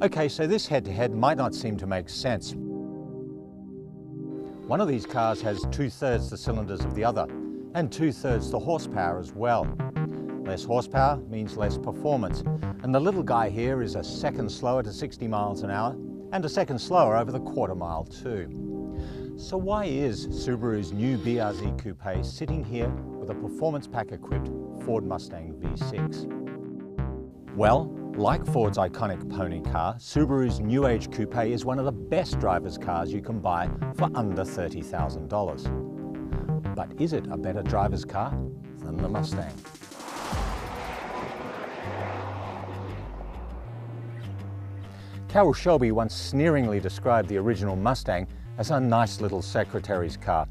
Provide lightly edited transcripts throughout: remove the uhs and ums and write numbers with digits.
Okay, so this head-to-head might not seem to make sense. One of these cars has 2/3 the cylinders of the other, and 2/3 the horsepower as well. Less horsepower means less performance, and the little guy here is a second slower to 60 miles an hour, and a second slower over the quarter mile too. So why is Subaru's new BRZ Coupe sitting here with a performance pack equipped Ford Mustang V6? Well, like Ford's iconic pony car, Subaru's new age coupe is one of the best driver's cars you can buy for under $30,000. But is it a better driver's car than the Mustang? Carroll Shelby once sneeringly described the original Mustang as a nice little secretary's car.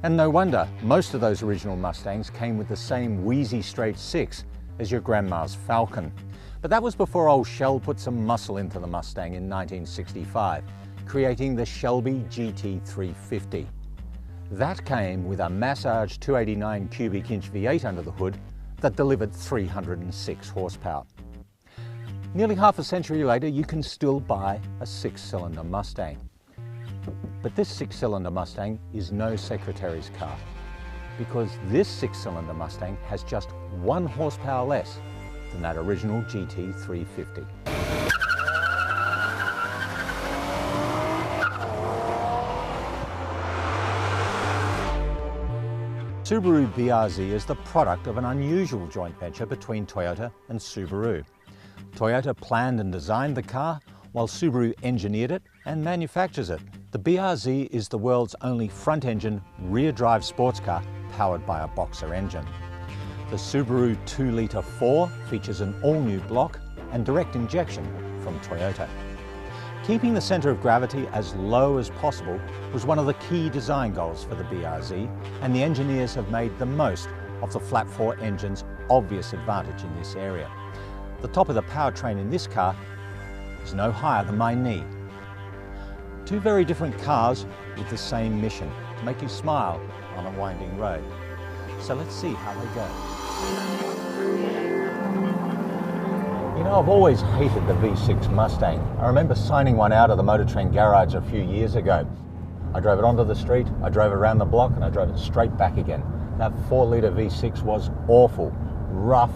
And no wonder, most of those original Mustangs came with the same wheezy straight six as your grandma's Falcon. But that was before old Shell put some muscle into the Mustang in 1965, creating the Shelby GT350. That came with a massaged 289 cubic inch V8 under the hood that delivered 306 horsepower. Nearly half a century later, you can still buy a 6-cylinder Mustang. But this 6-cylinder Mustang is no secretary's car, because this 6-cylinder Mustang has just 1 horsepower less than that original GT350. Subaru BRZ is the product of an unusual joint venture between Toyota and Subaru. Toyota planned and designed the car, while Subaru engineered it and manufactures it. The BRZ is the world's only front-engine, rear-drive sports car powered by a Boxer engine. The Subaru 2-litre 4 features an all-new block and direct injection from Toyota. Keeping the centre of gravity as low as possible was one of the key design goals for the BRZ, and the engineers have made the most of the flat-4 engine's obvious advantage in this area. The top of the powertrain in this car is no higher than my knee. Two very different cars with the same mission, to make you smile on a winding road. So let's see how they go. You know, I've always hated the V6 Mustang. I remember signing one out of the Motor Trend garage a few years ago. I drove it onto the street, I drove it around the block, and I drove it straight back again. That 4-litre V6 was awful. Rough,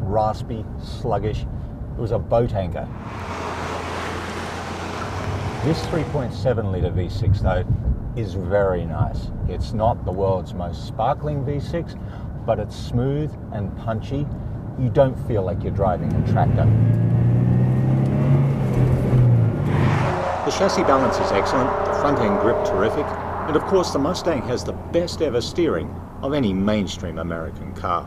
raspy, sluggish. It was a boat anchor. This 3.7-litre V6 though is very nice. It's not the world's most sparkling V6, but it's smooth and punchy. You don't feel like you're driving a tractor. The chassis balance is excellent, the front end grip terrific, and of course the Mustang has the best ever steering of any mainstream American car.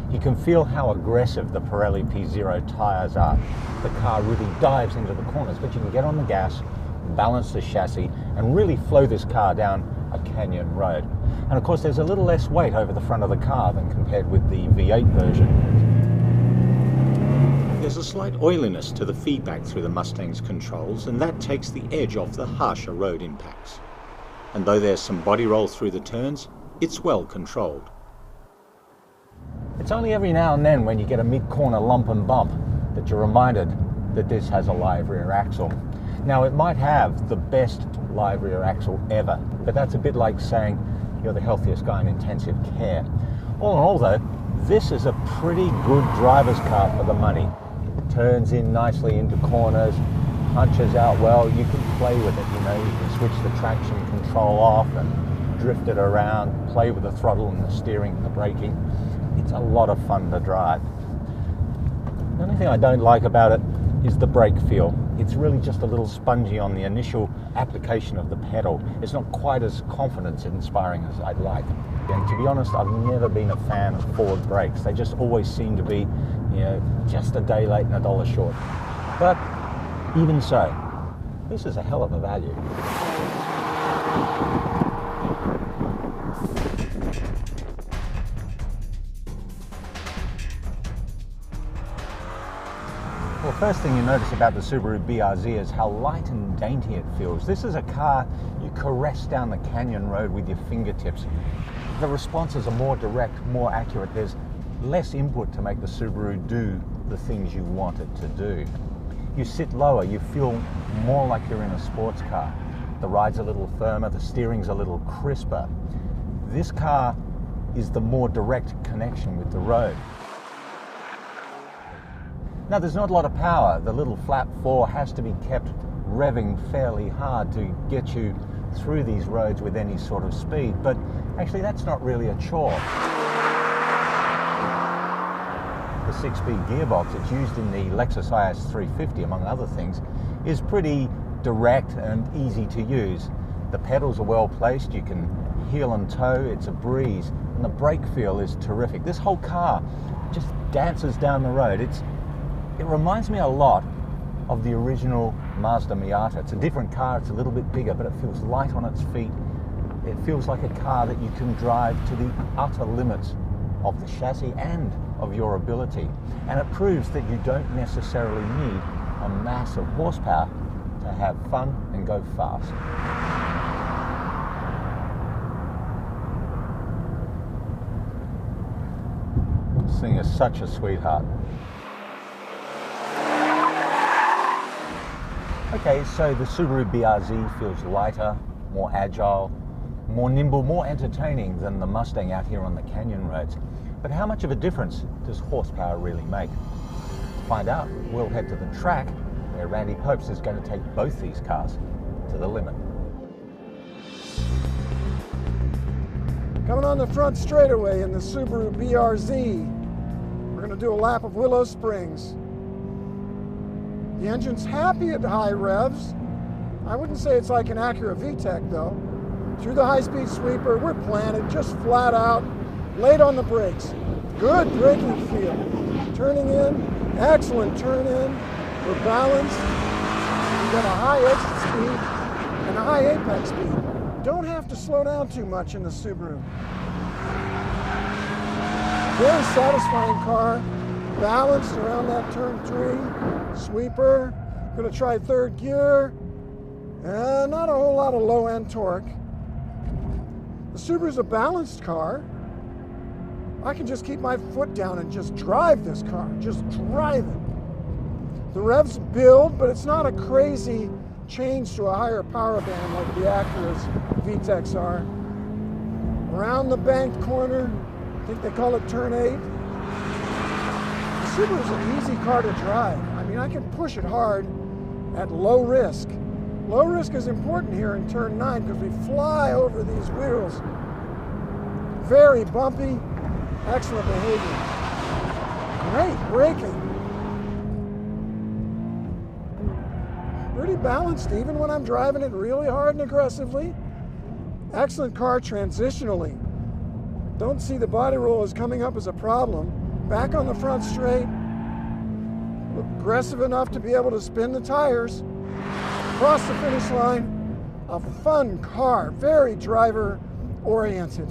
You can feel how aggressive the Pirelli P0 tyres are. The car really dives into the corners, but you can get on the gas, balance the chassis, and really flow this car down a canyon road. And of course there's a little less weight over the front of the car than compared with the V8 version. There's a slight oiliness to the feedback through the Mustang's controls, and that takes the edge off the harsher road impacts. And though there's some body roll through the turns, it's well controlled. It's only every now and then when you get a mid-corner lump and bump that you're reminded that this has a live rear axle. Now it might have the best live rear axle ever, but that's a bit like saying you're the healthiest guy in intensive care. All in all though, this is a pretty good driver's car for the money. It turns in nicely into corners, punches out well, you can play with it, you know, you can switch the traction control off and drift it around, play with the throttle and the steering and the braking. It's a lot of fun to drive. The only thing I don't like about it is the brake feel. It's really just a little spongy on the initial application of the pedal. It's not quite as confidence-inspiring as I'd like. And to be honest, I've never been a fan of Ford brakes. They just always seem to be, you know, just a day late and a dollar short. But even so, this is a hell of a value. Well, first thing you notice about the Subaru BRZ is how light and dainty it feels. This is a car you caress down the canyon road with your fingertips. The responses are more direct, more accurate. There's less input to make the Subaru do the things you want it to do. You sit lower, you feel more like you're in a sports car. The ride's a little firmer, the steering's a little crisper. This car is the more direct connection with the road. Now, there's not a lot of power. The little flat 4 has to be kept revving fairly hard to get you through these roads with any sort of speed, but actually that's not really a chore. The 6-speed gearbox that's used in the Lexus IS 350, among other things, is pretty direct and easy to use. The pedals are well placed, you can heel and toe, it's a breeze, and the brake feel is terrific. This whole car just dances down the road. It reminds me a lot of the original Mazda Miata. It's a different car, it's a little bit bigger, but it feels light on its feet. It feels like a car that you can drive to the utter limits of the chassis and of your ability. And it proves that you don't necessarily need a mass of horsepower to have fun and go fast. This thing is such a sweetheart. Okay, so the Subaru BRZ feels lighter, more agile, more nimble, more entertaining than the Mustang out here on the canyon roads. But how much of a difference does horsepower really make? To find out, we'll head to the track where Randy Popes is going to take both these cars to the limit. Coming on the front straightaway in the Subaru BRZ, we're going to do a lap of Willow Springs. The engine's happy at high revs. I wouldn't say it's like an Acura VTEC though. Through the high-speed sweeper, we're planted, just flat out, late on the brakes. Good braking feel. Turning in, excellent turn in. We're balanced. We've got a high exit speed and a high apex speed. Don't have to slow down too much in the Subaru. Very satisfying car. Balanced around that turn 3, sweeper, gonna try third gear, and not a whole lot of low end torque. The Subaru's a balanced car. I can just keep my foot down and just drive this car, just drive it. The revs build, but it's not a crazy change to a higher power band like the Acura's VTECs are. Around the banked corner, I think they call it turn 8. Subaru's an easy car to drive. I mean, I can push it hard at low risk. Low risk is important here in turn 9 because we fly over these wheels. Very bumpy, excellent behavior. Great braking. Pretty balanced even when I'm driving it really hard and aggressively. Excellent car transitionally. Don't see the body roll as coming up as a problem. Back on the front straight, aggressive enough to be able to spin the tires, across the finish line. A fun car, very driver oriented.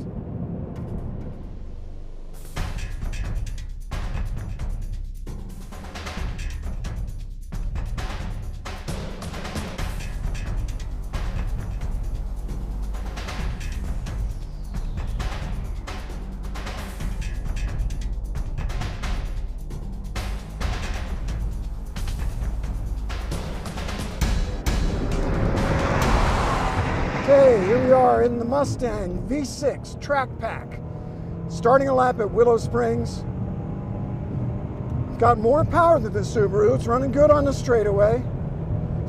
Okay, here we are in the Mustang V6 Track Pack, starting a lap at Willow Springs. It's got more power than the Subaru. It's running good on the straightaway.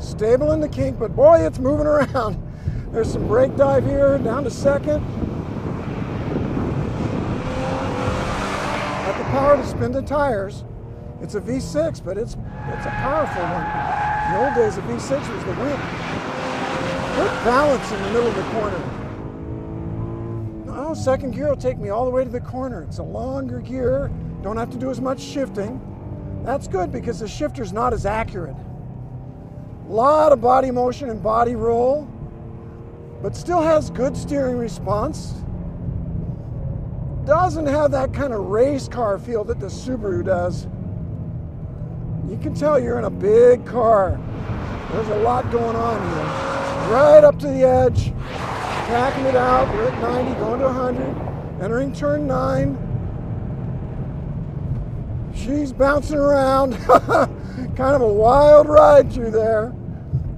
Stable in the kink, but boy, it's moving around. There's some brake dive here, down to second. Got the power to spin the tires. It's a V6, but it's a powerful one. In the old days, a V6 was the win. Good balance in the middle of the corner. Oh, second gear will take me all the way to the corner. It's a longer gear. Don't have to do as much shifting. That's good because the shifter's not as accurate. A lot of body motion and body roll, but still has good steering response. Doesn't have that kind of race car feel that the Subaru does. You can tell you're in a big car. There's a lot going on here. Right up to the edge, backing it out. We're at 90, going to 100, entering turn 9. She's bouncing around. Kind of a wild ride through there.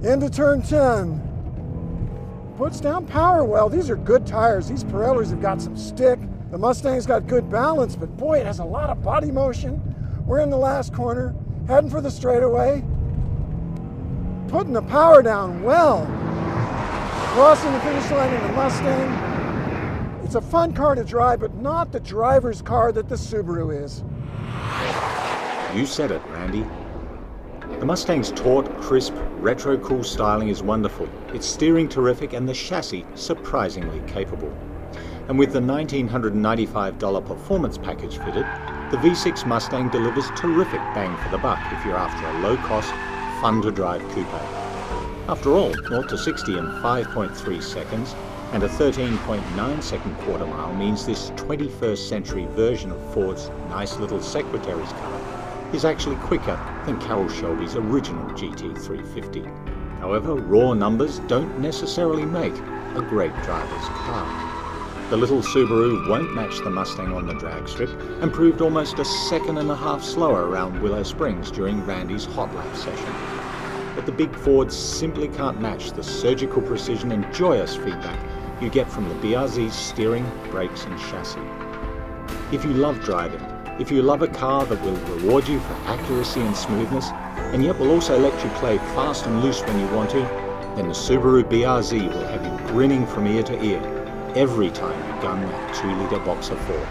Into turn 10. Puts down power well. These are good tires. These Pirellis have got some stick. The Mustang's got good balance, but boy, it has a lot of body motion. We're in the last corner, heading for the straightaway. Putting the power down well. Crossing the finish line in the Mustang. It's a fun car to drive, but not the driver's car that the Subaru is. You said it, Randy. The Mustang's taut, crisp, retro-cool styling is wonderful, its steering terrific, and the chassis surprisingly capable. And with the $1,995 performance package fitted, the V6 Mustang delivers terrific bang for the buck if you're after a low-cost, fun-to-drive coupe. After all, 0 to 60 in 5.3 seconds and a 13.9-second quarter mile means this 21st century version of Ford's nice little secretary's car is actually quicker than Carroll Shelby's original GT350. However, raw numbers don't necessarily make a great driver's car. The little Subaru won't match the Mustang on the drag strip and proved almost a second and a half slower around Willow Springs during Randy's hot lap session. But the big Fords simply can't match the surgical precision and joyous feedback you get from the BRZ's steering, brakes and chassis. If you love driving, if you love a car that will reward you for accuracy and smoothness, and yet will also let you play fast and loose when you want to, then the Subaru BRZ will have you grinning from ear to ear every time you gun that 2-litre Boxer 4.